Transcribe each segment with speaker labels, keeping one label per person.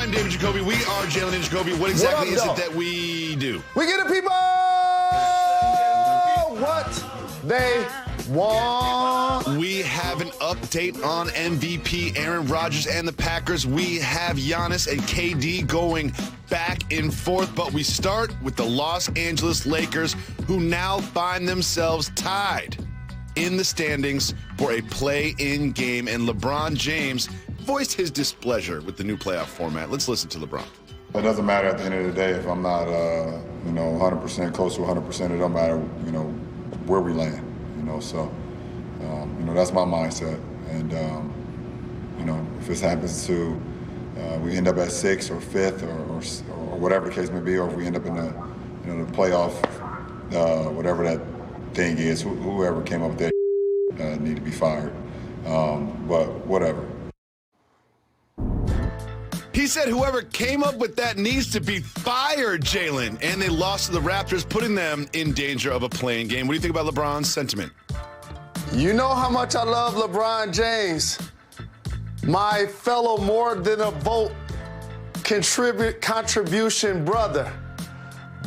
Speaker 1: I'm David Jacoby. We are Jalen Jacoby. What exactly is it that we do?
Speaker 2: We give the people what they want.
Speaker 1: We have an update on MVP Aaron Rodgers and the Packers. We have Giannis and KD going back and forth, but we start with the Los Angeles Lakers, who now find themselves tied in the standings for a play-in game, and LeBron James voiced his displeasure with the new playoff format. Let's listen to LeBron.
Speaker 3: It doesn't matter at the end of the day if I'm not, 100% close to 100%. It don't matter, where we land, So, that's my mindset. And, if this happens to, we end up at 6th or 5th or whatever the case may be, or if we end up in the, the playoff, whatever that thing is, whoever came up with that need to be fired. But whatever.
Speaker 1: He said whoever came up with that needs to be fired, Jalen. And they lost to the Raptors, putting them in danger of a play-in game. What do you think about LeBron's sentiment?
Speaker 2: You know how much I love LeBron James, my fellow more than a vote contribution brother.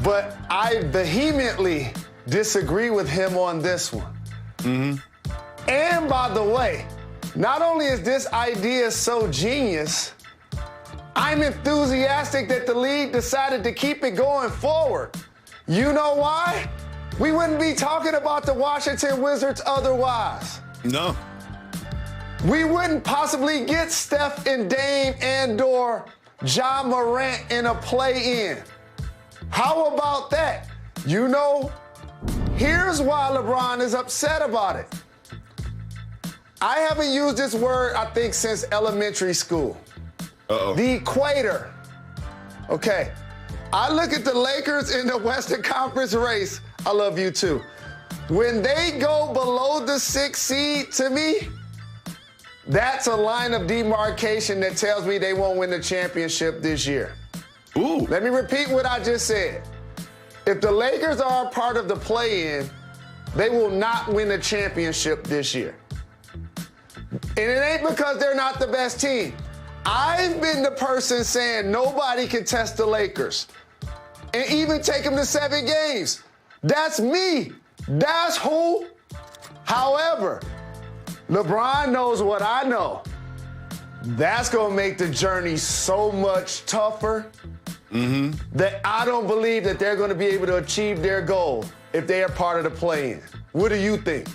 Speaker 2: But I vehemently disagree with him on this one. Mm-hmm. And by the way, not only is this idea so genius, I'm enthusiastic that the league decided to keep it going forward. You know why? We wouldn't be talking about the Washington Wizards otherwise.
Speaker 1: No.
Speaker 2: We wouldn't possibly get Steph and Dame and/or Ja Morant in a play-in. How about that? Here's why LeBron is upset about it. I haven't used this word, I think, since elementary school. Uh-oh. The equator. Okay. I look at the Lakers in the Western Conference race. I love you too. When they go below the 6th seed, to me, that's a line of demarcation that tells me they won't win the championship this year.
Speaker 1: Ooh. Let
Speaker 2: me repeat what I just said. If the Lakers are a part of the play-in, they will not win the championship this year. And it ain't because they're not the best team. I've been the person saying nobody can test the Lakers and even take them to 7 games. That's me. That's who. However, LeBron knows what I know. That's going to make the journey so much tougher that I don't believe that they're going to be able to achieve their goal if they are part of the play-in. What do you think?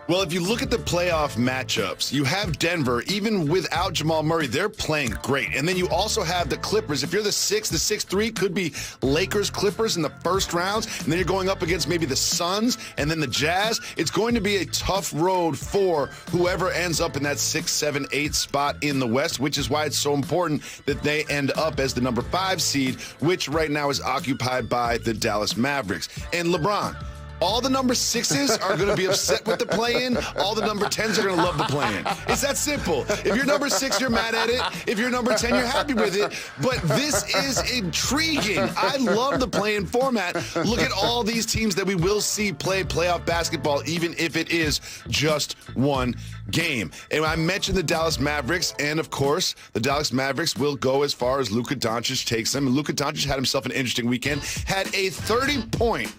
Speaker 1: Well, if you look at the playoff matchups, you have Denver, even without Jamal Murray, they're playing great. And then you also have the Clippers. If you're the 6-3 could be Lakers-Clippers in the first rounds, and then you're going up against maybe the Suns and then the Jazz. It's going to be a tough road for whoever ends up in that 6, 7, 8 spot in the West, which is why it's so important that they end up as the number 5 seed, which right now is occupied by the Dallas Mavericks. And LeBron, all the number 6s are going to be upset with the play-in. All the number 10s are going to love the play-in. It's that simple. If you're number 6, you're mad at it. If you're number 10, you're happy with it. But this is intriguing. I love the play-in format. Look at all these teams that we will see play playoff basketball, even if it is just one game. And I mentioned the Dallas Mavericks, and of course, the Dallas Mavericks will go as far as Luka Doncic takes them. And Luka Doncic had himself an interesting weekend, had a 30-point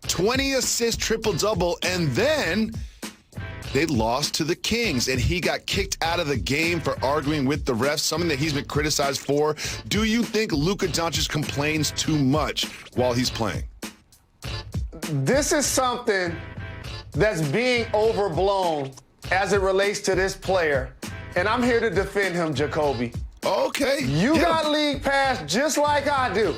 Speaker 1: 20-assist triple-double, and then they lost to the Kings, and he got kicked out of the game for arguing with the refs, something that he's been criticized for. Do you think Luka Doncic complains too much while he's playing?
Speaker 2: This is something that's being overblown as it relates to this player, and I'm here to defend him, Jacoby.
Speaker 1: Okay.
Speaker 2: You got league pass just like I do.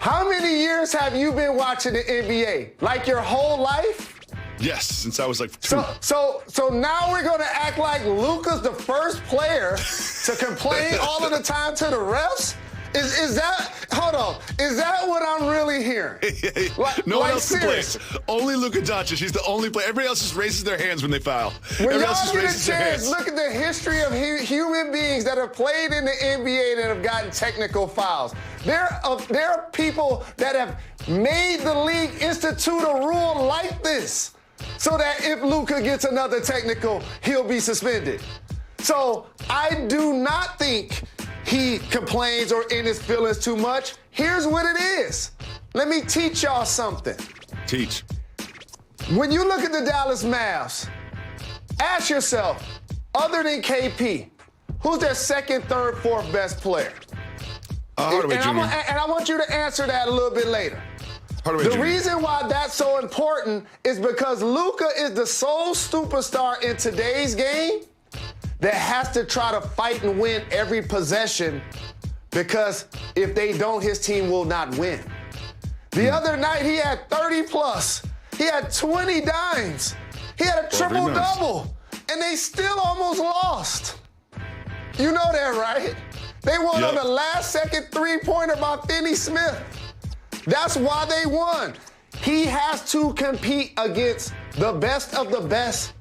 Speaker 2: How many years have you been watching the NBA? Like your whole life?
Speaker 1: Yes, since I was like 2.
Speaker 2: So now we're going to act like Luka's the first player to complain all of the time to the refs? Is that, hold on, is that what I'm really hearing?
Speaker 1: No one else complains. Only Luka Doncic. He's the only player. Everybody else just raises their hands when they foul.
Speaker 2: When y'all get a chance, look at the history of human beings that have played in the NBA that have gotten technical fouls. There are people that have made the league institute a rule like this so that if Luka gets another technical, he'll be suspended. So I do not think he complains or in his feelings too much. Here's what it is. Let me teach y'all something.
Speaker 1: Teach.
Speaker 2: When you look at the Dallas Mavs, ask yourself, other than KP, who's their second, third, fourth best player?
Speaker 1: Hardaway Jr.
Speaker 2: And I want you to answer that a little bit later.
Speaker 1: Hardaway
Speaker 2: The
Speaker 1: Jr.
Speaker 2: reason why that's so important is because Luka is the sole superstar in today's game that has to try to fight and win every possession, because if they don't, his team will not win. The other night, he had 30 plus. He had 20 dimes. He had a triple-double, and they still almost lost. You know that, right? They won on the last-second three-pointer by Finney Smith. That's why they won. He has to compete against the best of the best,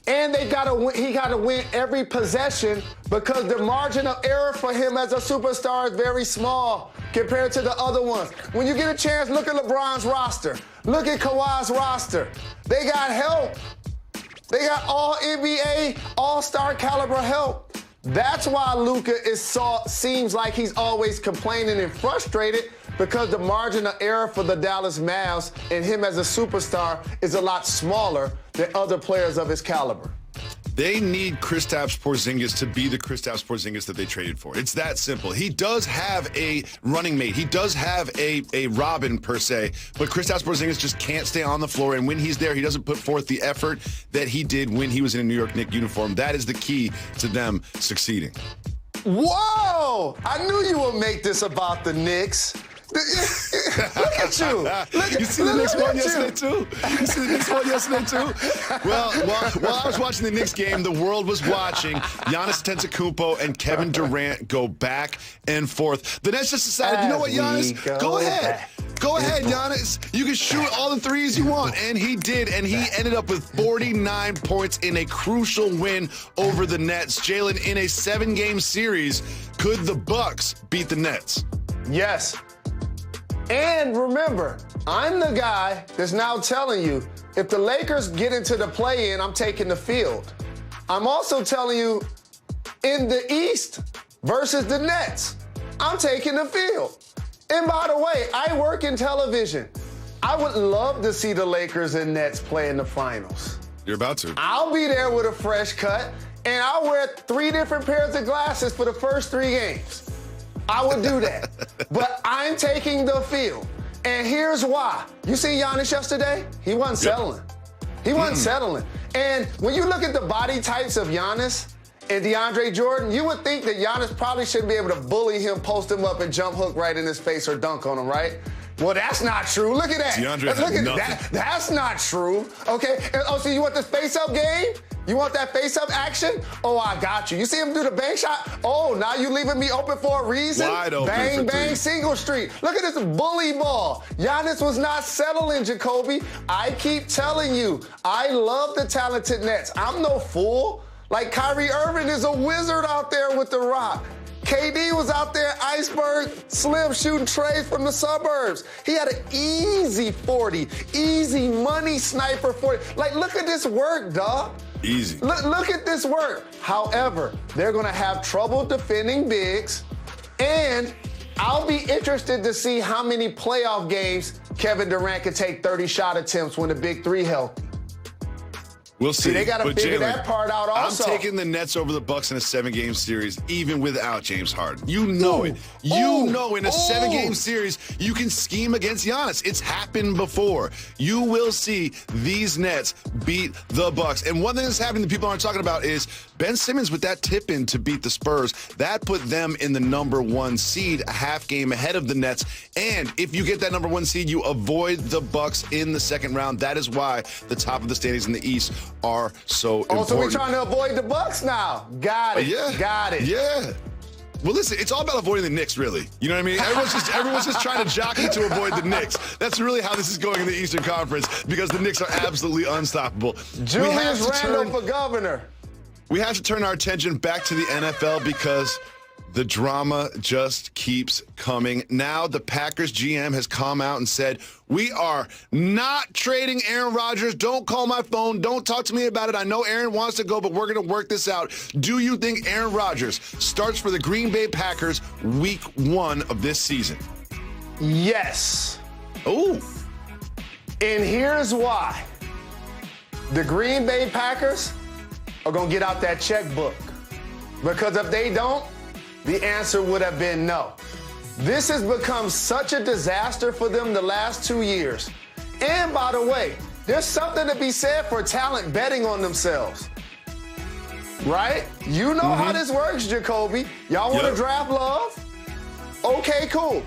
Speaker 2: and he got to win every possession, because the margin of error for him as a superstar is very small compared to the other ones. When you get a chance, look at LeBron's roster. Look at Kawhi's roster. They got help. They got all NBA, all-star caliber help. That's why Luka seems like he's always complaining and frustrated, because the margin of error for the Dallas Mavs and him as a superstar is a lot smaller than other players of his caliber.
Speaker 1: They need Kristaps Porzingis to be the Kristaps Porzingis that they traded for. It's that simple. He does have a running mate. He does have a Robin, per se, but Kristaps Porzingis just can't stay on the floor, and when he's there, he doesn't put forth the effort that he did when he was in a New York Knicks uniform. That is the key to them succeeding.
Speaker 2: Whoa! I knew you would make this about the Knicks. Look at you.
Speaker 1: You see the Knicks won yesterday, too? You see the Knicks won yesterday, too? Well, while I was watching the Knicks game, the world was watching Giannis Antetokounmpo and Kevin Durant go back and forth. The Nets just decided, you know what, Giannis? Go ahead. Go ahead, Giannis. You can shoot all the threes you want. And he did, and he ended up with 49 points in a crucial win over the Nets. Jalen, in a 7-game series, could the Bucks beat the Nets?
Speaker 2: Yes. And remember, I'm the guy that's now telling you, if the Lakers get into the play-in, I'm taking the field. I'm also telling you, in the East versus the Nets, I'm taking the field. And by the way, I work in television. I would love to see the Lakers and Nets play in the finals.
Speaker 1: You're about to.
Speaker 2: I'll be there with a fresh cut, and I'll wear 3 different pairs of glasses for the first 3 games. I would do that. But I'm taking the field. And here's why. You see Giannis yesterday? He wasn't settling. He wasn't settling. And when you look at the body types of Giannis and DeAndre Jordan, you would think that Giannis probably shouldn't be able to bully him, post him up, and jump hook right in his face or dunk on him, right? Well, that's not true. Look at that.
Speaker 1: DeAndre
Speaker 2: Look at
Speaker 1: nothing.
Speaker 2: that. That's not true. Okay. And, so you want this face-up game? You want that face-up action? Oh, I got you. You see him do the bank shot? Oh, now you leaving me open for a reason?
Speaker 1: Wide open.
Speaker 2: Bang, bang, single street. Look at this bully ball. Giannis was not settling, Jacoby. I keep telling you, I love the talented Nets. I'm no fool. Like, Kyrie Irving is a wizard out there with the rock. KD was out there, iceberg, slim, shooting trays from the suburbs. He had an easy 40, easy money sniper 40. Like, look at this work, dog.
Speaker 1: Easy.
Speaker 2: Look at this work. However, they're going to have trouble defending bigs, and I'll be interested to see how many playoff games Kevin Durant can take 30 shot attempts when the big 3 healthy.
Speaker 1: We'll see.
Speaker 2: They got to figure that part out also.
Speaker 1: I'm taking the Nets over the Bucks in a 7-game series, even without James Harden. You know it. You know in a 7-game series, you can scheme against Giannis. It's happened before. You will see these Nets beat the Bucks. And one thing that's happening that people aren't talking about is Ben Simmons with that tip-in to beat the Spurs. That put them in the number 1 seed, a half game ahead of the Nets. And if you get that number 1 seed, you avoid the Bucks in the second round. That is why the top of the standings in the East are so important.
Speaker 2: So we're trying to avoid the Bucks now. Got it.
Speaker 1: Yeah.
Speaker 2: Got it.
Speaker 1: Yeah. Well, listen, it's all about avoiding the Knicks, really. You know what I mean? Everyone's just trying to jockey to avoid the Knicks. That's really how this is going in the Eastern Conference, because the Knicks are absolutely unstoppable.
Speaker 2: Julius Randle for governor.
Speaker 1: We have to turn our attention back to the NFL, because The drama just keeps coming. Now the Packers GM has come out and said, we are not trading Aaron Rodgers. Don't call my phone. Don't talk to me about it. I know Aaron wants to go, but we're going to work this out. Do you think Aaron Rodgers starts for the Green Bay Packers week 1 of this season?
Speaker 2: Yes.
Speaker 1: Oh.
Speaker 2: And here's why. The Green Bay Packers are going to get out that checkbook. Because if they don't, the answer would have been no. This has become such a disaster for them the last 2 years. And by the way, there's something to be said for talent betting on themselves. Right? You know how this works, Jacoby. Y'all want to draft Love? Okay, cool.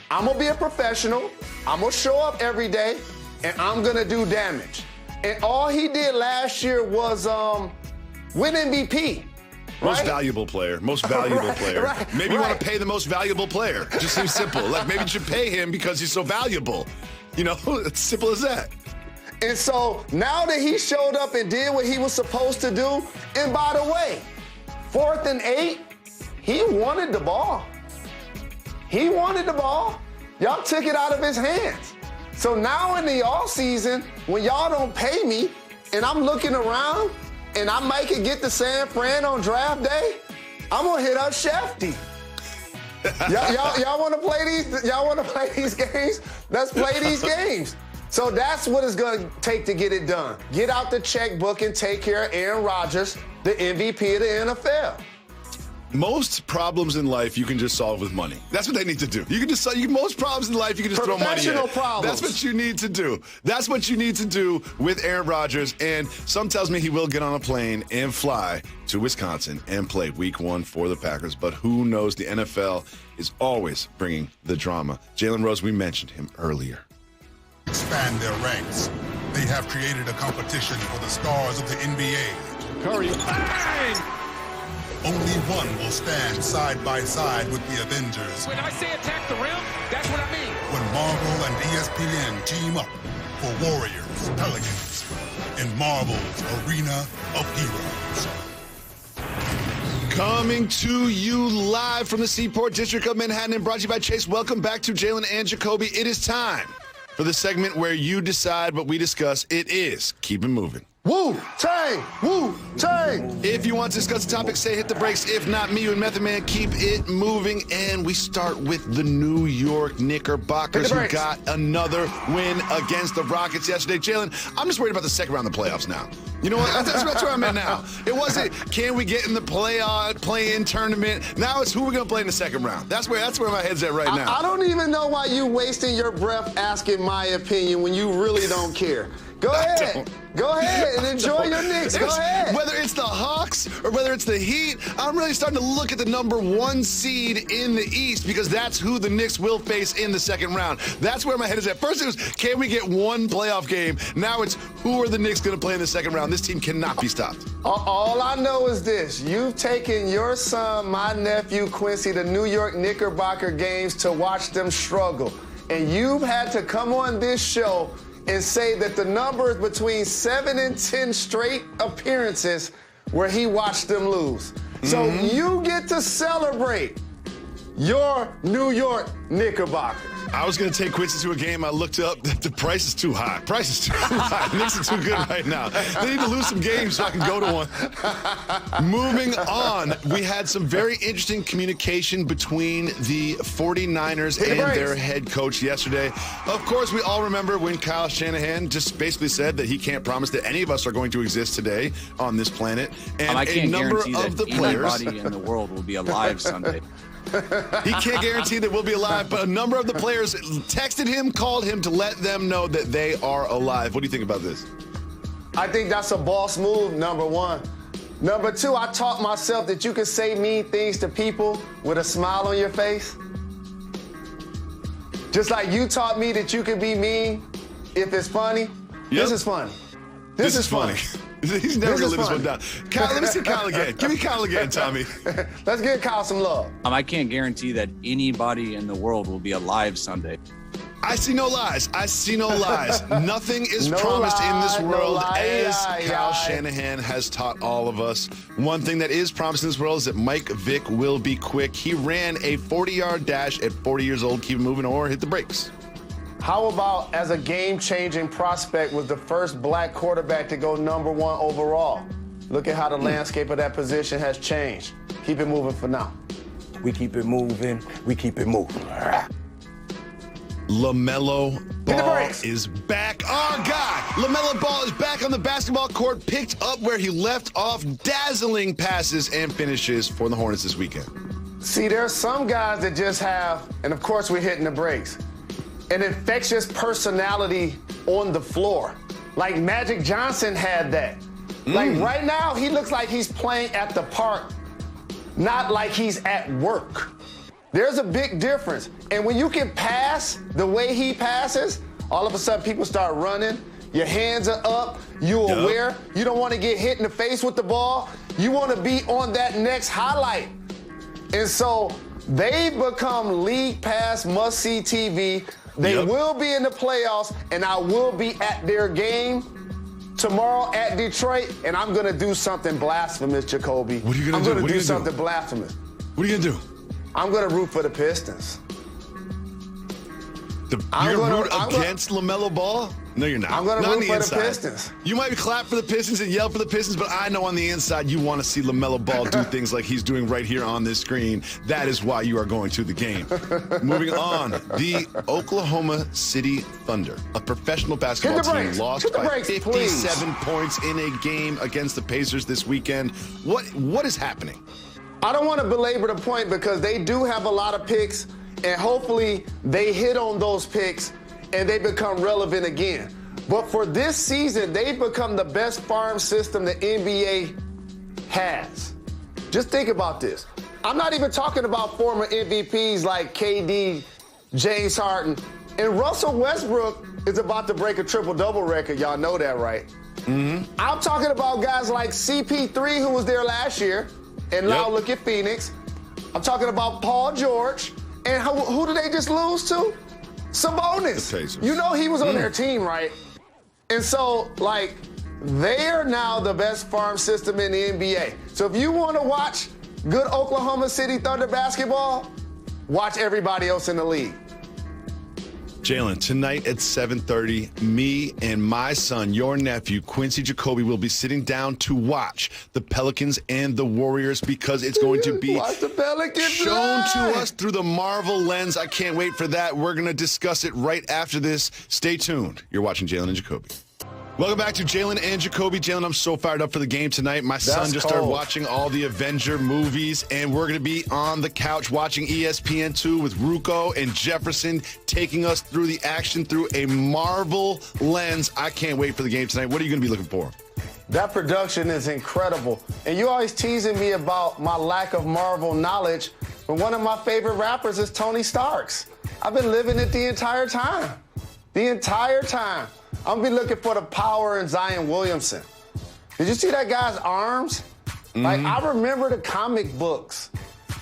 Speaker 2: I'm going to be a professional. I'm going to show up every day, and I'm going to do damage. And all he did last year was win MVP.
Speaker 1: Most valuable player. Most valuable player.
Speaker 2: Right,
Speaker 1: maybe you want to pay the most valuable player. Just seems simple. Like maybe you should pay him because he's so valuable. You know, it's simple as that.
Speaker 2: And so now that he showed up and did what he was supposed to do, and by the way, 4th and 8, he wanted the ball. He wanted the ball. Y'all took it out of his hands. So now in the offseason, when y'all don't pay me and I'm looking around, and I might could get to San Fran on draft day, I'm gonna hit up Shefty. Y'all want to play these? Y'all want to play these games? Let's play these games. So that's what it's gonna take to get it done. Get out the checkbook and take care of Aaron Rodgers, the MVP of the NFL.
Speaker 1: Most problems in life you can just solve with money. That's what they need to do. You can just solve most problems in life you can just throw money at.
Speaker 2: Problems.
Speaker 1: That's what you need to do. That's what you need to do with Aaron Rodgers. And some tells me he will get on a plane and fly to Wisconsin and play week 1 for the Packers. But who knows? The NFL is always bringing the drama. Jalen Rose, we mentioned him earlier.
Speaker 4: Expand their ranks. They have created a competition for the stars of the NBA.
Speaker 1: Curry, bang!
Speaker 4: Only one will stand side by side with the Avengers.
Speaker 5: When I say attack the rim, that's what I mean.
Speaker 4: When Marvel and ESPN team up for Warriors, Pelicans, in Marvel's Arena of Heroes.
Speaker 1: Coming to you live from the Seaport District of Manhattan and brought to you by Chase. Welcome back to Jalen and Jacoby. It is time for the segment where you decide what we discuss. It is Keep It Moving.
Speaker 2: Wu-Tang! Wu-Tang!
Speaker 1: If you want to discuss the topic, say hit the brakes. If not, me and Method Man keep it moving. And we start with the New York Knickerbockers, who got another win against the Rockets yesterday. Jalen, I'm just worried about the second round of the playoffs now. You know what? That's where I'm at now. It wasn't, can we get in the play-in tournament? Now it's who we're going to play in the second round. That's where my head's at right now.
Speaker 2: I don't even know why you wasting your breath asking my opinion when you really don't care. Go ahead. Go ahead and enjoy your Knicks. Go ahead.
Speaker 1: Whether it's the Hawks or whether it's the Heat, I'm really starting to look at the number 1 seed in the East because that's who the Knicks will face in the second round. That's where my head is at. First it was, can we get one playoff game? Now it's, who are the Knicks going to play in the second round? This team cannot be stopped.
Speaker 2: All I know is this. You've taken your son, my nephew, Quincy, to New York Knickerbocker games to watch them struggle. And you've had to come on this show and say that the number is between 7 and 10 straight appearances where he watched them lose. So you get to celebrate your New York Knickerbockers.
Speaker 1: I was going to take Quincy to a game. I looked up. The price is too high. Price is too high. Knicks are too good right now. They need to lose some games so I can go to one. Moving on, we had some very interesting communication between the 49ers and their head coach yesterday. Of course, we all remember when Kyle Shanahan just basically said that he can't promise that any of us are going to exist today on this planet. And
Speaker 6: I can't
Speaker 1: a number
Speaker 6: guarantee
Speaker 1: of the
Speaker 6: that
Speaker 1: players,
Speaker 6: anybody in the world will be alive Sunday.
Speaker 1: He can't guarantee that we'll be alive, but a number of the players texted him, called him to let them know that they are alive. What do you think about this?
Speaker 2: I think that's a boss move, number 1. Number 2, I taught myself that you can say mean things to people with a smile on your face. Just like you taught me that you can be mean if it's funny. Yep. This is funny. This is funny.
Speaker 1: He's never going to live this one down. Kyle, let me see Kyle again. Give me Kyle again, Tommy.
Speaker 2: Let's give Kyle some love.
Speaker 6: I can't guarantee that anybody in the world will be alive Sunday.
Speaker 1: I see no lies. I see no lies. Nothing is promised in this world, as Kyle Shanahan has taught all of us. One thing that is promised in this world is that Mike Vick will be quick. He ran a 40-yard dash at 40 years old. Keep it moving or hit the brakes.
Speaker 2: How about as a game-changing prospect was the first black quarterback to go #1 overall? Look at how the landscape of that position has changed. Keep it moving for now.
Speaker 7: We keep it moving. We keep it moving.
Speaker 1: LaMelo Ball is back. Oh, God. LaMelo Ball is back on the basketball court, picked up where he left off. Dazzling passes and finishes for the Hornets this weekend.
Speaker 2: See, there are some guys that just have, and of course we're hitting the brakes, an infectious personality on the floor. Like Magic Johnson had that. Like right now, he looks like he's playing at the park, not like he's at work. There's a big difference. And when you can pass the way he passes, all of a sudden people start running. Your hands are up. You're aware. You don't want to get hit in the face with the ball. You want to be on that next highlight. And so they've become league pass must-see TV. They will be in the playoffs, and I will be at their game tomorrow at Detroit, and I'm going to do something blasphemous, Jacoby.
Speaker 1: What are you going
Speaker 2: to do?
Speaker 1: I'm going
Speaker 2: to do something blasphemous.
Speaker 1: What are you going to do?
Speaker 2: I'm going to root for the Pistons.
Speaker 1: You're going to root against LaMelo Ball? No, you're not.
Speaker 2: I'm going to root for the Pistons.
Speaker 1: You might clap for the Pistons and yell for the Pistons, but I know on the inside you want to see LaMelo Ball do things like he's doing right here on this screen. That is why you are going to the game. Moving on, the Oklahoma City Thunder, a professional basketball team, lost by 57 points in a game against the Pacers this weekend. What is happening?
Speaker 2: I don't want to belabor the point because they do have a lot of picks, and hopefully they hit on those picks and they become relevant again. But for this season, they've become the best farm system the NBA has. Just think about this. I'm not even talking about former MVPs like KD, James Harden, and Russell Westbrook is about to break a triple-double record. Y'all know that, right? I'm talking about guys like CP3, who was there last year, and now look at Phoenix. I'm talking about Paul George. And who did they just lose to? Sabonis. You know he was on their team, right? And so, like, they are now the best farm system in the NBA. So if you want to watch good Oklahoma City Thunder basketball, watch everybody else in the league.
Speaker 1: Jalen, tonight at 7:30, me and my son, your nephew, Quincy Jacoby, will be sitting down to watch the Pelicans and the Warriors because it's going to be shown to us through the Marvel lens. I can't wait for that. We're going to discuss it right after this. Stay tuned. You're watching Jalen and Jacoby. Welcome back to Jalen and Jacoby. Jalen, I'm so fired up for the game tonight. My son just started watching all the Avenger movies, and we're going to be on the couch watching ESPN2 with Ruocco and Jefferson taking us through the action through a Marvel lens. I can't wait for the game tonight. What are you going to be looking for?
Speaker 2: That production is incredible. And you always teasing me about my lack of Marvel knowledge, but one of my favorite rappers is Tony Starks. I've been living it the entire time. The entire time. I'm going to be looking for the power in Zion Williamson. Did you see that guy's arms? Like, I remember the comic books.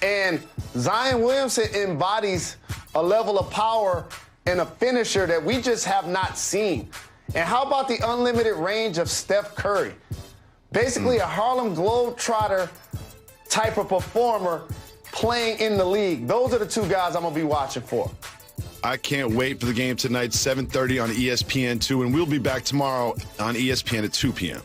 Speaker 2: And Zion Williamson embodies a level of power and a finisher that we just have not seen. And how about the unlimited range of Steph Curry? Basically a Harlem Globetrotter type of performer playing in the league. Those are the two guys I'm going to be watching for.
Speaker 1: I can't wait for the game tonight, 7:30 on ESPN2, and we'll be back tomorrow on ESPN at 2 p.m.